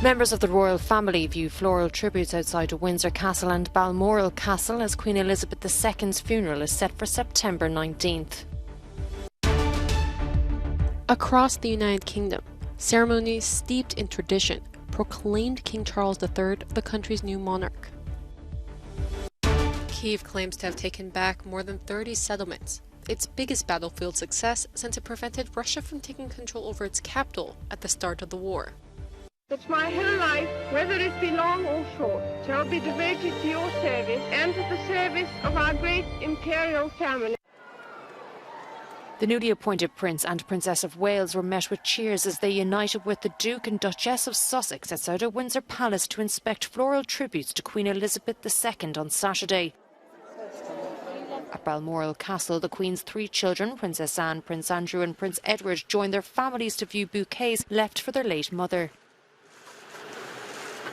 Members of the royal family view floral tributes outside Windsor Castle and Balmoral Castle as Queen Elizabeth II's funeral is set for September 19th. Across the United Kingdom, ceremonies steeped in tradition proclaimed King Charles III the country's new monarch. Kyiv claims to have taken back more than 30 settlements, its biggest battlefield success since it prevented Russia from taking control over its capital at the start of the war. That my whole life, whether it be long or short, shall be devoted to your service and to the service of our great imperial family. The newly appointed Prince and Princess of Wales were met with cheers as they united with the Duke and Duchess of Sussex outside of Windsor Palace to inspect floral tributes to Queen Elizabeth II on Saturday. At Balmoral Castle, the Queen's 3 children, Princess Anne, Prince Andrew and Prince Edward, joined their families to view bouquets left for their late mother.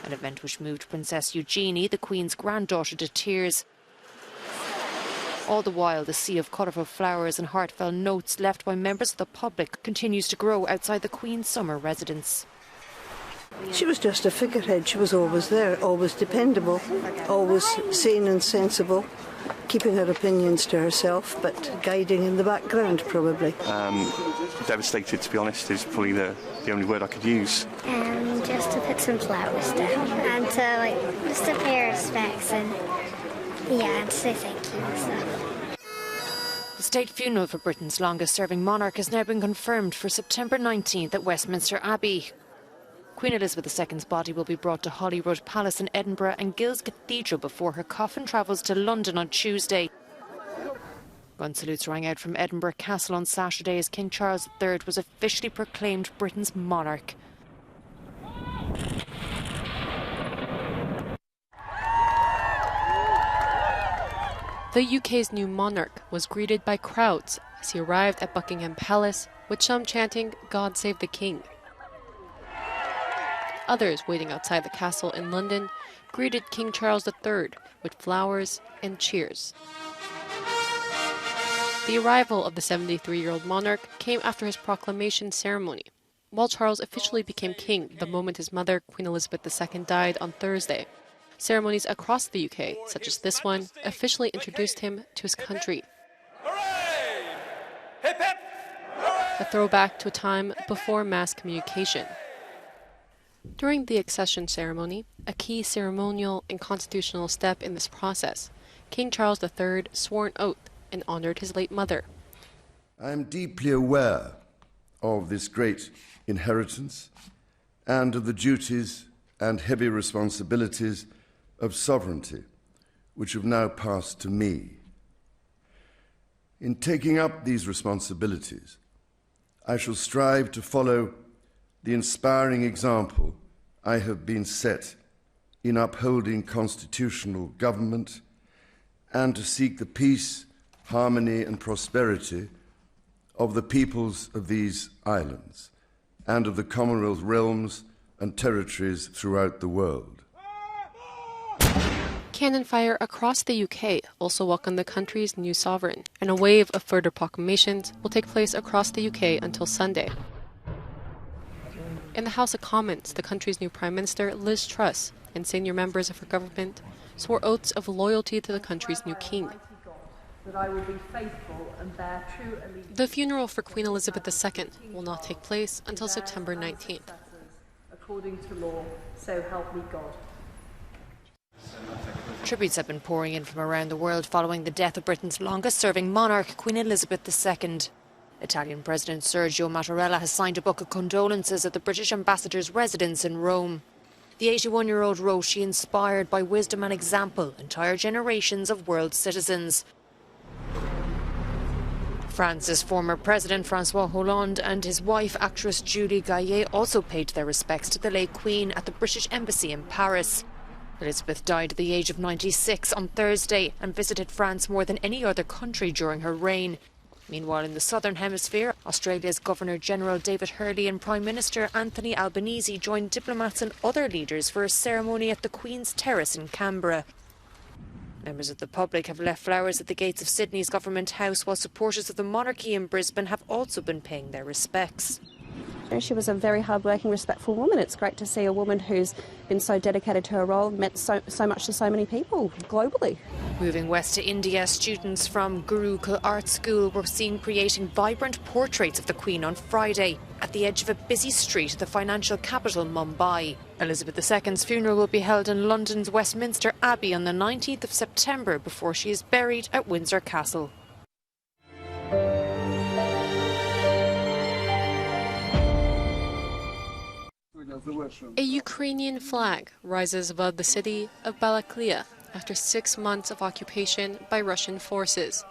An event which moved Princess Eugenie, the Queen's granddaughter, to tears. All the while, the sea of colourful flowers and heartfelt notes left by members of the public continues to grow outside the Queen's summer residence. She was just a figurehead. She was always there, always dependable, always sane and sensible, keeping her opinions to herself, but guiding in the background, probably. Devastated, to be honest, is probably the only word I could use. Just to put some flowers down and to just to pay respects and and to say thank you and stuff. The state funeral for Britain's longest-serving monarch has now been confirmed for September 19th at Westminster Abbey. Queen Elizabeth II's body will be brought to Holyrood Palace in Edinburgh and Gills Cathedral before her coffin travels to London on Tuesday. Gun salutes rang out from Edinburgh Castle on Saturday as King Charles III was officially proclaimed Britain's monarch. The UK's new monarch was greeted by crowds as he arrived at Buckingham Palace, with some chanting, "God save the King." Others waiting outside the castle in London greeted King Charles III with flowers and cheers. The arrival of the 73-year-old monarch came after his proclamation ceremony, while Charles officially became king the moment his mother, Queen Elizabeth II, died on Thursday. Ceremonies across the UK, such as this one, officially introduced him to his country. Hooray! Hip hip! Hooray! A throwback to a time before mass communication. During the accession ceremony, a key ceremonial and constitutional step in this process, King Charles III swore an oath and honored his late mother. I am deeply aware of this great inheritance and of the duties and heavy responsibilities of sovereignty, which have now passed to me. In taking up these responsibilities, I shall strive to follow the inspiring example I have been set in upholding constitutional government and to seek the peace, harmony and prosperity of the peoples of these islands and of the Commonwealth realms and territories throughout the world. Cannon fire across the UK also welcomed the country's new sovereign, and a wave of further proclamations will take place across the UK until Sunday. In the House of Commons, the country's new Prime Minister, Liz Truss, and senior members of her government swore oaths of loyalty to the country's new king. That I will be faithful and bear true allegiance. The funeral for Queen Elizabeth II will not take place until September 19th. According to law, so help me God. Tributes have been pouring in from around the world following the death of Britain's longest-serving monarch, Queen Elizabeth II. Italian President Sergio Mattarella has signed a book of condolences at the British ambassador's residence in Rome. The 81-year-old wrote she inspired by wisdom and example entire generations of world citizens. France's former president François Hollande and his wife, actress Julie Gaillet, also paid their respects to the late Queen at the British Embassy in Paris. Elizabeth died at the age of 96 on Thursday and visited France more than any other country during her reign. Meanwhile, in the Southern Hemisphere, Australia's Governor-General David Hurley and Prime Minister Anthony Albanese joined diplomats and other leaders for a ceremony at the Queen's Terrace in Canberra. Members of the public have left flowers at the gates of Sydney's Government House, while supporters of the monarchy in Brisbane have also been paying their respects. She was a very hard-working, respectful woman. It's great to see a woman who's been so dedicated to her role, meant so much to so many people globally. Moving west to India, students from Gurukul Art School were seen creating vibrant portraits of the Queen on Friday at the edge of a busy street of the financial capital, Mumbai. Elizabeth II's funeral will be held in London's Westminster Abbey on the 19th of September before she is buried at Windsor Castle. A Ukrainian flag rises above the city of Balaklia after 6 months of occupation by Russian forces.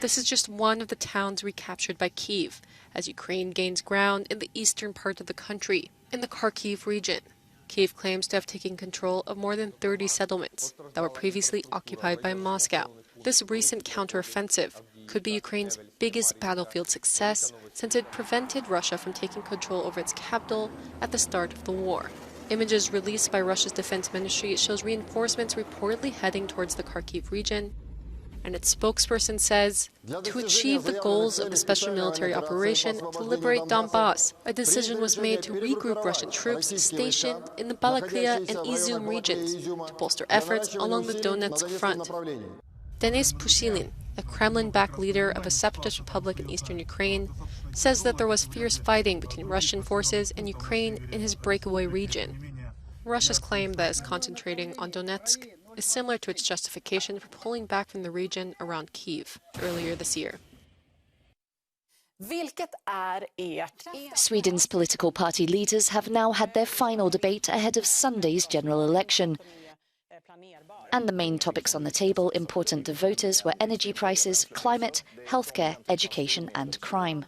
This is just one of the towns recaptured by Kyiv as Ukraine gains ground in the eastern part of the country, in the Kharkiv region. Kyiv claims to have taken control of more than 30 settlements that were previously occupied by Moscow. This recent counteroffensive could be Ukraine's biggest battlefield success since it prevented Russia from taking control over its capital at the start of the war. Images released by Russia's defense ministry shows reinforcements reportedly heading towards the Kharkiv region, and its spokesperson says, to achieve the goals of the special military operation to liberate Donbass, a decision was made to regroup Russian troops stationed in the Balaklia and Izum regions to bolster efforts along the Donetsk front. Denis Pushilin, a Kremlin-backed leader of a separatist republic in eastern Ukraine, says that there was fierce fighting between Russian forces and Ukraine in his breakaway region. Russia's claim that it's concentrating on Donetsk is similar to its justification for pulling back from the region around Kyiv earlier this year. Sweden's political party leaders have now had their final debate ahead of Sunday's general election. And the main topics on the table important to voters were energy prices, climate, healthcare, education and crime.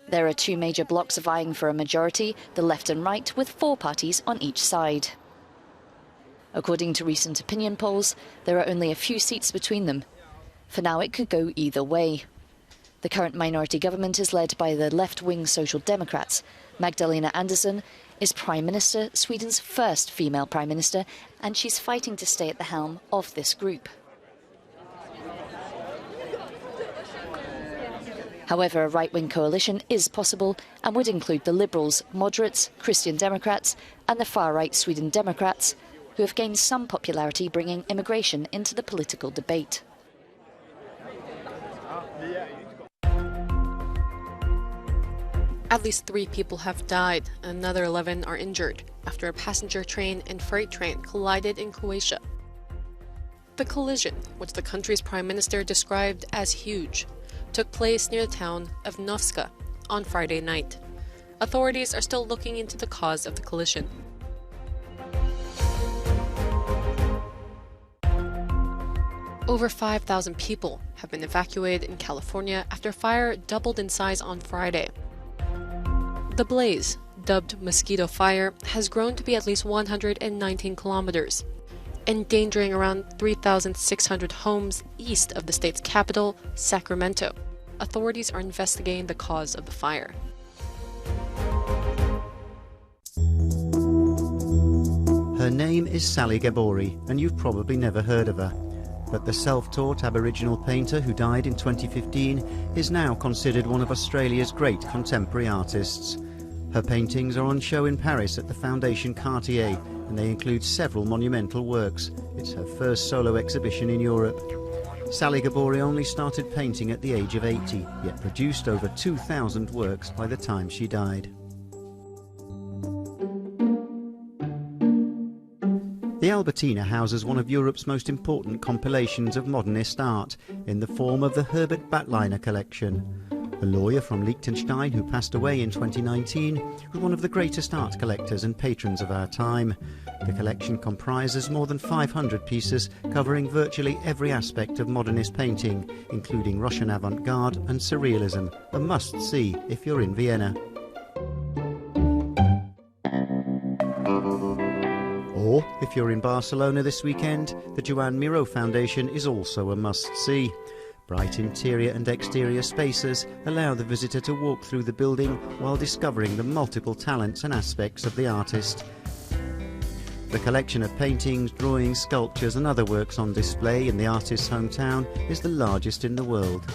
There are two major blocs vying for a majority, the left and right, with 4 parties on each side. According to recent opinion polls, there are only a few seats between them. For now, it could go either way. The current minority government is led by the left-wing Social Democrats. Magdalena Andersson is Prime Minister, Sweden's first female Prime Minister, and she's fighting to stay at the helm of this group. However, a right-wing coalition is possible and would include the Liberals, moderates, Christian Democrats and the far-right Sweden Democrats, who have gained some popularity bringing immigration into the political debate. At least 3 people have died and another 11 are injured after a passenger train and freight train collided in Croatia. The collision, which the country's prime minister described as huge, took place near the town of Novska on Friday night. Authorities are still looking into the cause of the collision. Over 5,000 people have been evacuated in California after fire doubled in size on Friday. The blaze, dubbed Mosquito Fire, has grown to be at least 119 kilometers, endangering around 3,600 homes east of the state's capital, Sacramento. Authorities are investigating the cause of the fire. Her name is Sally Gabori, and you've probably never heard of her. But the self-taught Aboriginal painter who died in 2015 is now considered one of Australia's great contemporary artists. Her paintings are on show in Paris at the Foundation Cartier, and they include several monumental works. It's her first solo exhibition in Europe. Sally Gabori only started painting at the age of 80, yet produced over 2,000 works by the time she died. The Albertina houses one of Europe's most important compilations of modernist art in the form of the Herbert Batliner collection. A lawyer from Liechtenstein who passed away in 2019 was one of the greatest art collectors and patrons of our time. The collection comprises more than 500 pieces covering virtually every aspect of modernist painting, including Russian avant-garde and surrealism, a must-see if you're in Vienna. Or, if you're in Barcelona this weekend, the Joan Miró Foundation is also a must-see. Bright interior and exterior spaces allow the visitor to walk through the building while discovering the multiple talents and aspects of the artist. The collection of paintings, drawings, sculptures and other works on display in the artist's hometown is the largest in the world.